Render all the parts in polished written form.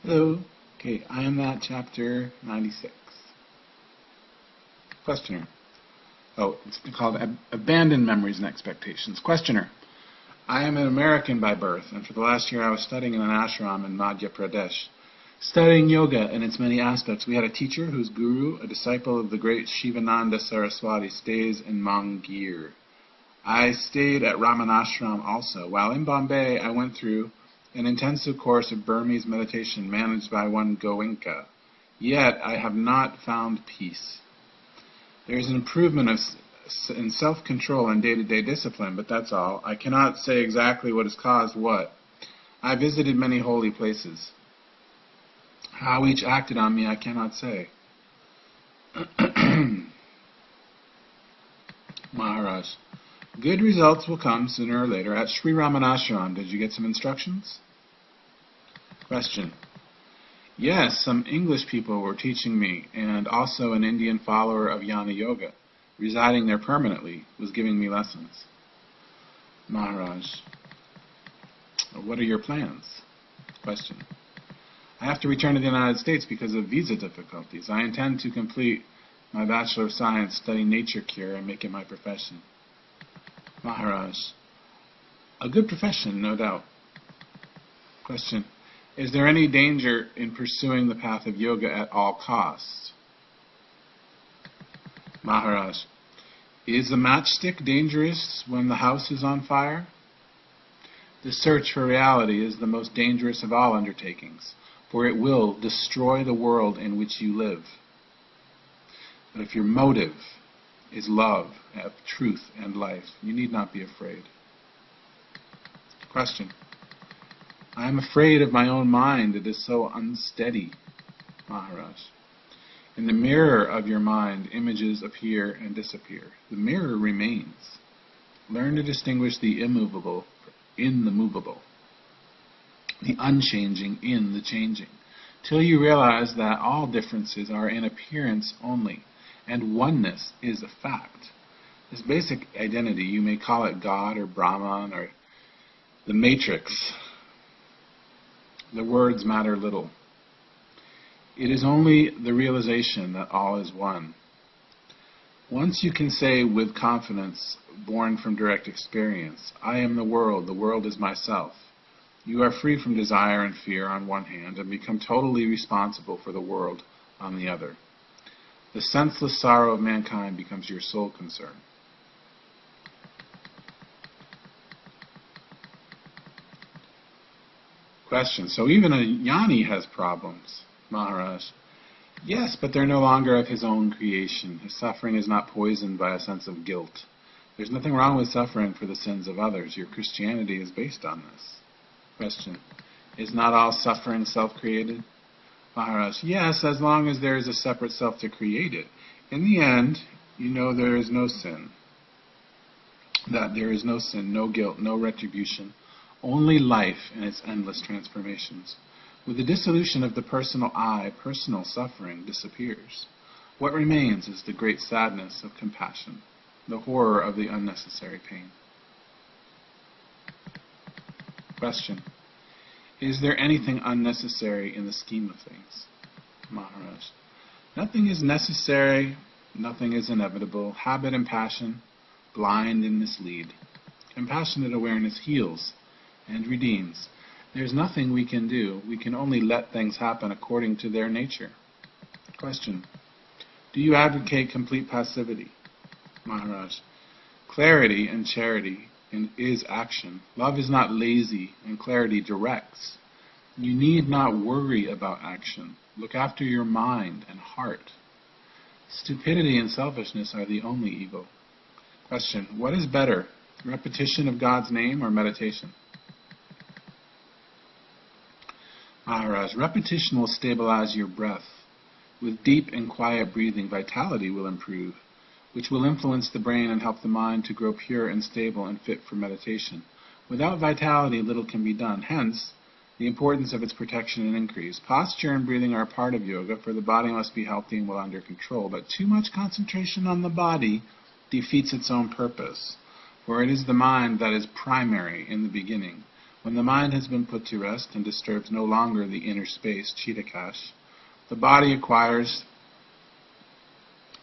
Hello. Okay, I am at chapter 96. Questioner. Oh, it's called Abandoned Memories and Expectations. Questioner. I am an American by birth, and for the last year I was studying in an ashram in Madhya Pradesh. Studying yoga and its many aspects, we had a teacher whose guru, a disciple of the great Shivananda Saraswati, stays in Mangir. I stayed at Ramanashram also. While in Bombay, I went through an intensive course of Burmese meditation managed by one Goenka. Yet, I have not found peace. There is an improvement in self-control and day-to-day discipline, but that's all. I cannot say exactly what has caused what. I visited many holy places. How each acted on me, I cannot say. Maharaj. Good results will come sooner or later. At Sri Ramanashram, did you get some instructions? Question. Yes, some English people were teaching me, and also an Indian follower of Jnana Yoga, residing there permanently, was giving me lessons. Maharaj. What are your plans? Question. I have to return to the United States because of visa difficulties. I intend to complete my Bachelor of Science, study nature cure, and make it my profession. Maharaj. A good profession, no doubt. Question. Is there any danger in pursuing the path of yoga at all costs? Maharaj. Is the matchstick dangerous when the house is on fire? The search for reality is the most dangerous of all undertakings, for it will destroy the world in which you live. But if your motive is love of truth and life, you need not be afraid. Question. I am afraid of my own mind. It is so unsteady. Maharaj. In the mirror of your mind, images appear and disappear. The mirror remains. Learn to distinguish the immovable in the movable, the unchanging in the changing, till you realize that all differences are in appearance only, and oneness is a fact. This basic identity, you may call it God or Brahman or the Matrix. The words matter little. It is only the realization that all is one. Once you can say with confidence, born from direct experience, I am the world is myself, you are free from desire and fear on one hand and become totally responsible for the world on the other. The senseless sorrow of mankind becomes your sole concern. Question. So even a jnani has problems, Maharaj. Yes, but they're no longer of his own creation. His suffering is not poisoned by a sense of guilt. There's nothing wrong with suffering for the sins of others. Your Christianity is based on this. Question. Is not all suffering self-created? Maharaj. Yes, as long as there is a separate self to create it. In the end, you know there is no sin. That there is no sin, no guilt, no retribution. Only life and its endless transformations. With the dissolution of the personal I, personal suffering disappears. What remains is the great sadness of compassion, the horror of the unnecessary pain. Question. Is there anything unnecessary in the scheme of things? Maharaj. Nothing is necessary, nothing is inevitable. Habit and passion blind and mislead. Compassionate awareness heals and redeems. There's nothing we can do. We can only let things happen according to their nature. Question. Do you advocate complete passivity? Maharaj. Clarity and charity is action. Love is not lazy, and clarity directs. You need not worry about action. Look after your mind and heart. Stupidity and selfishness are the only evil. Question. What is better, repetition of God's name or meditation? Maharaj, repetition will stabilize your breath. With deep and quiet breathing, vitality will improve, which will influence the brain and help the mind to grow pure and stable and fit for meditation. Without vitality, little can be done. Hence, the importance of its protection and increase. Posture and breathing are a part of yoga, for the body must be healthy and well under control. But too much concentration on the body defeats its own purpose, for it is the mind that is primary in the beginning. When the mind has been put to rest and disturbs no longer the inner space, Chittakash, the body acquires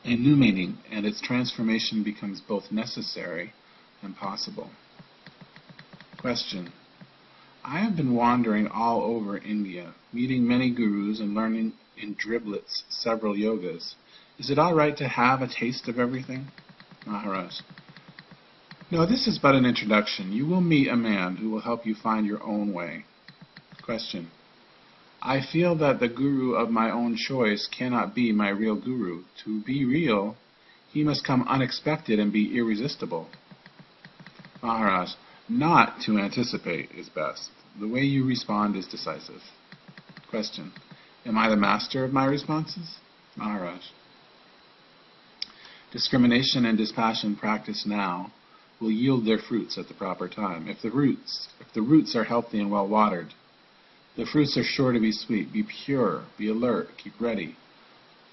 a new meaning, and its transformation becomes both necessary and possible. Question. I have been wandering all over India, meeting many gurus and learning in driblets several yogas. Is it all right to have a taste of everything? Maharaj. No, this is but an introduction. You will meet a man who will help you find your own way. Question. I feel that the guru of my own choice cannot be my real guru. To be real, he must come unexpected and be irresistible. Maharaj. Not to anticipate is best. The way you respond is decisive. Question. Am I the master of my responses? Maharaj. Discrimination and dispassion practiced now will yield their fruits at the proper time. If the roots are healthy and well watered, the fruits are sure to be sweet. Be pure, be alert, keep ready.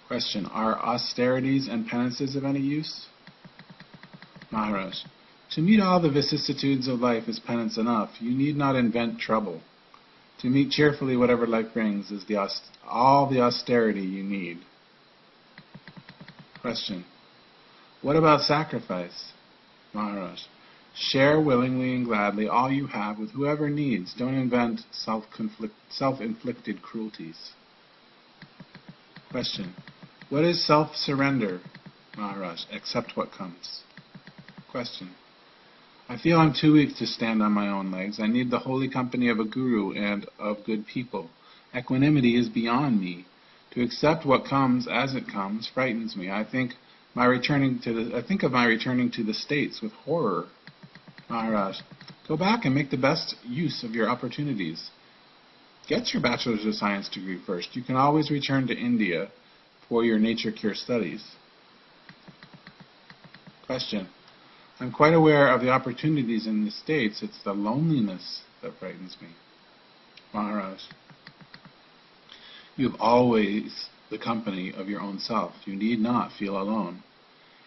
Question. Are austerities and penances of any use? Maharaj. To meet all the vicissitudes of life is penance enough. You need not invent trouble. To meet cheerfully whatever life brings is all the austerity you need. Question. What about sacrifice? Maharaj. Share willingly and gladly all you have with whoever needs. Don't invent self-inflicted cruelties. Question. What is self-surrender? Maharaj. Accept what comes. Question. I feel I'm too weak to stand on my own legs. I need the holy company of a guru and of good people. Equanimity is beyond me. To accept what comes as it comes frightens me. I think of my returning to the States with horror. Maharaj, go back and make the best use of your opportunities. Get your Bachelor's of Science degree first. You can always return to India for your nature cure studies. Question. I'm quite aware of the opportunities in the States. It's the loneliness that frightens me. Maharaj, you have always the company of your own self. You need not feel alone.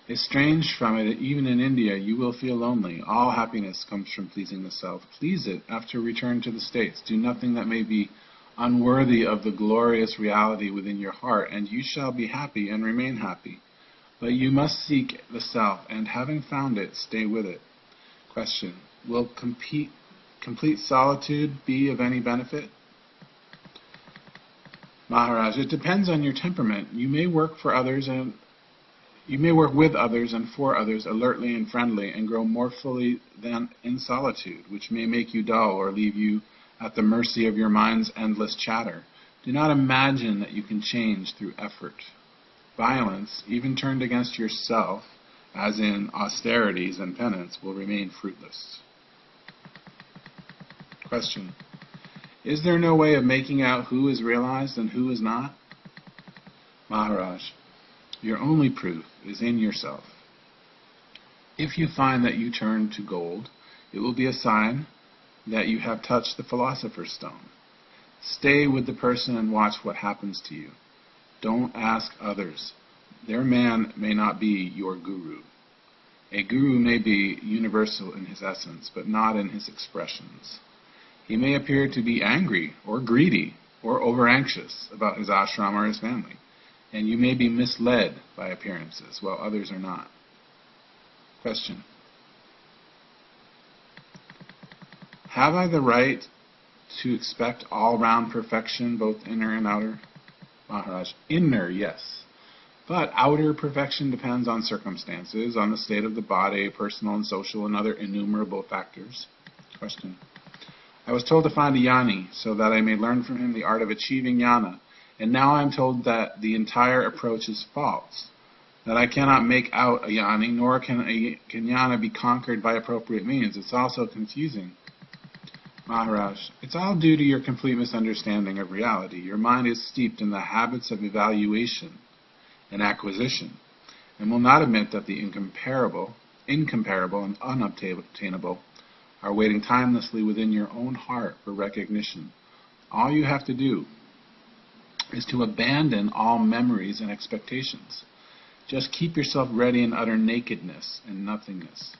Estranged from it, even in India, you will feel lonely. All happiness comes from pleasing the self. Please it after return to the States. Do nothing that may be unworthy of the glorious reality within your heart, and you shall be happy and remain happy. But you must seek the self, and having found it, stay with it. Question. Will complete solitude be of any benefit? Maharaj, it depends on your temperament. You may work with others and for others alertly and friendly, and grow more fully than in solitude, which may make you dull or leave you at the mercy of your mind's endless chatter. Do not imagine that you can change through effort. Violence, even turned against yourself, as in austerities and penance, will remain fruitless. Question. Is there no way of making out who is realized and who is not? Maharaj, your only proof is in yourself. If you find that you turn to gold, it will be a sign that you have touched the philosopher's stone. Stay with the person and watch what happens to you. Don't ask others. Their man may not be your guru. A guru may be universal in his essence, but not in his expressions. He may appear to be angry or greedy or over-anxious about his ashram or his family, and you may be misled by appearances, while others are not. Question. Have I the right to expect all-round perfection, both inner and outer? Maharaj, inner, yes. But outer perfection depends on circumstances, on the state of the body, personal and social, and other innumerable factors. Question. I was told to find a jnani so that I may learn from him the art of achieving jnana, and now I am told that the entire approach is false, that I cannot make out a jnani, nor can jnana be conquered by appropriate means. It's also confusing. Maharaj, it's all due to your complete misunderstanding of reality. Your mind is steeped in the habits of evaluation and acquisition, and will not admit that the incomparable and unobtainable are waiting timelessly within your own heart for recognition. All you have to do is to abandon all memories and expectations. Just keep yourself ready in utter nakedness and nothingness.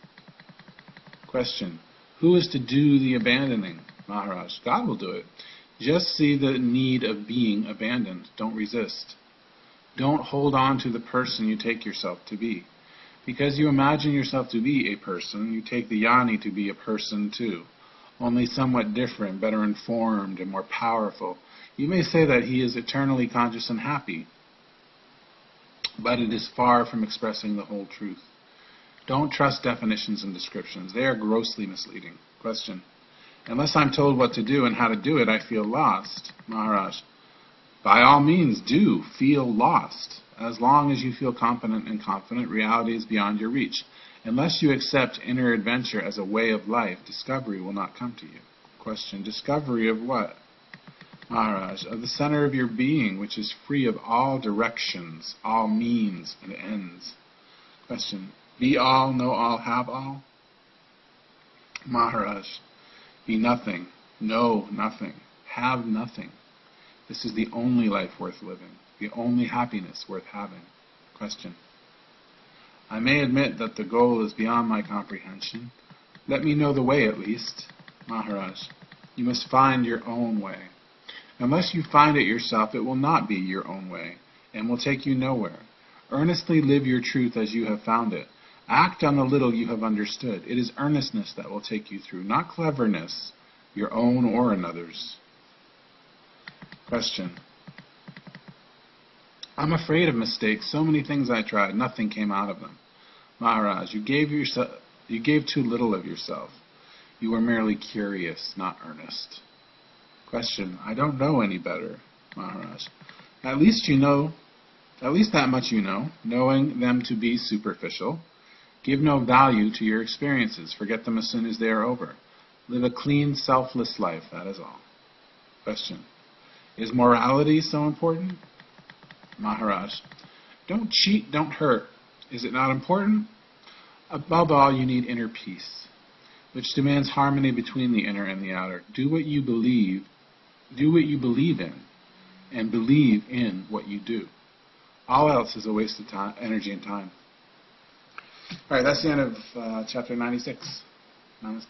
Question. Who is to do the abandoning? Maharaj. God will do it. Just see the need of being abandoned. Don't resist. Don't hold on to the person you take yourself to be. Because you imagine yourself to be a person, you take the Yoni to be a person too, only somewhat different, better informed, and more powerful. You may say that he is eternally conscious and happy, but it is far from expressing the whole truth. Don't trust definitions and descriptions. They are grossly misleading. Question. Unless I'm told what to do and how to do it, I feel lost. Maharaj. By all means, do feel lost. As long as you feel competent and confident, reality is beyond your reach. Unless you accept inner adventure as a way of life, discovery will not come to you. Question. Discovery of what? Maharaj. Of the center of your being, which is free of all directions, all means and ends. Question. Be all, know all, have all? Maharaj. Be nothing, know nothing, have nothing. This is the only life worth living, the only happiness worth having. Question. I may admit that the goal is beyond my comprehension. Let me know the way at least. Maharaj. You must find your own way. Unless you find it yourself, it will not be your own way, and will take you nowhere. Earnestly live your truth as you have found it. Act on the little you have understood. It is earnestness that will take you through, not cleverness, your own or another's. Question. I'm afraid of mistakes. So many things I tried, nothing came out of them. Maharaj, you gave too little of yourself. You were merely curious, not earnest. Question. I don't know any better. Maharaj. At least that much you know, knowing them to be superficial. Give no value to your experiences. Forget them as soon as they are over. Live a clean, selfless life, that is all. Question. Is morality so important? Maharaj. Don't cheat, don't hurt. Is it not important? Above all, you need inner peace, which demands harmony between the inner and the outer. Do what you believe in, and believe in what you do. All else is a waste of time, energy and time. All right, that's the end of chapter 96. Namaste.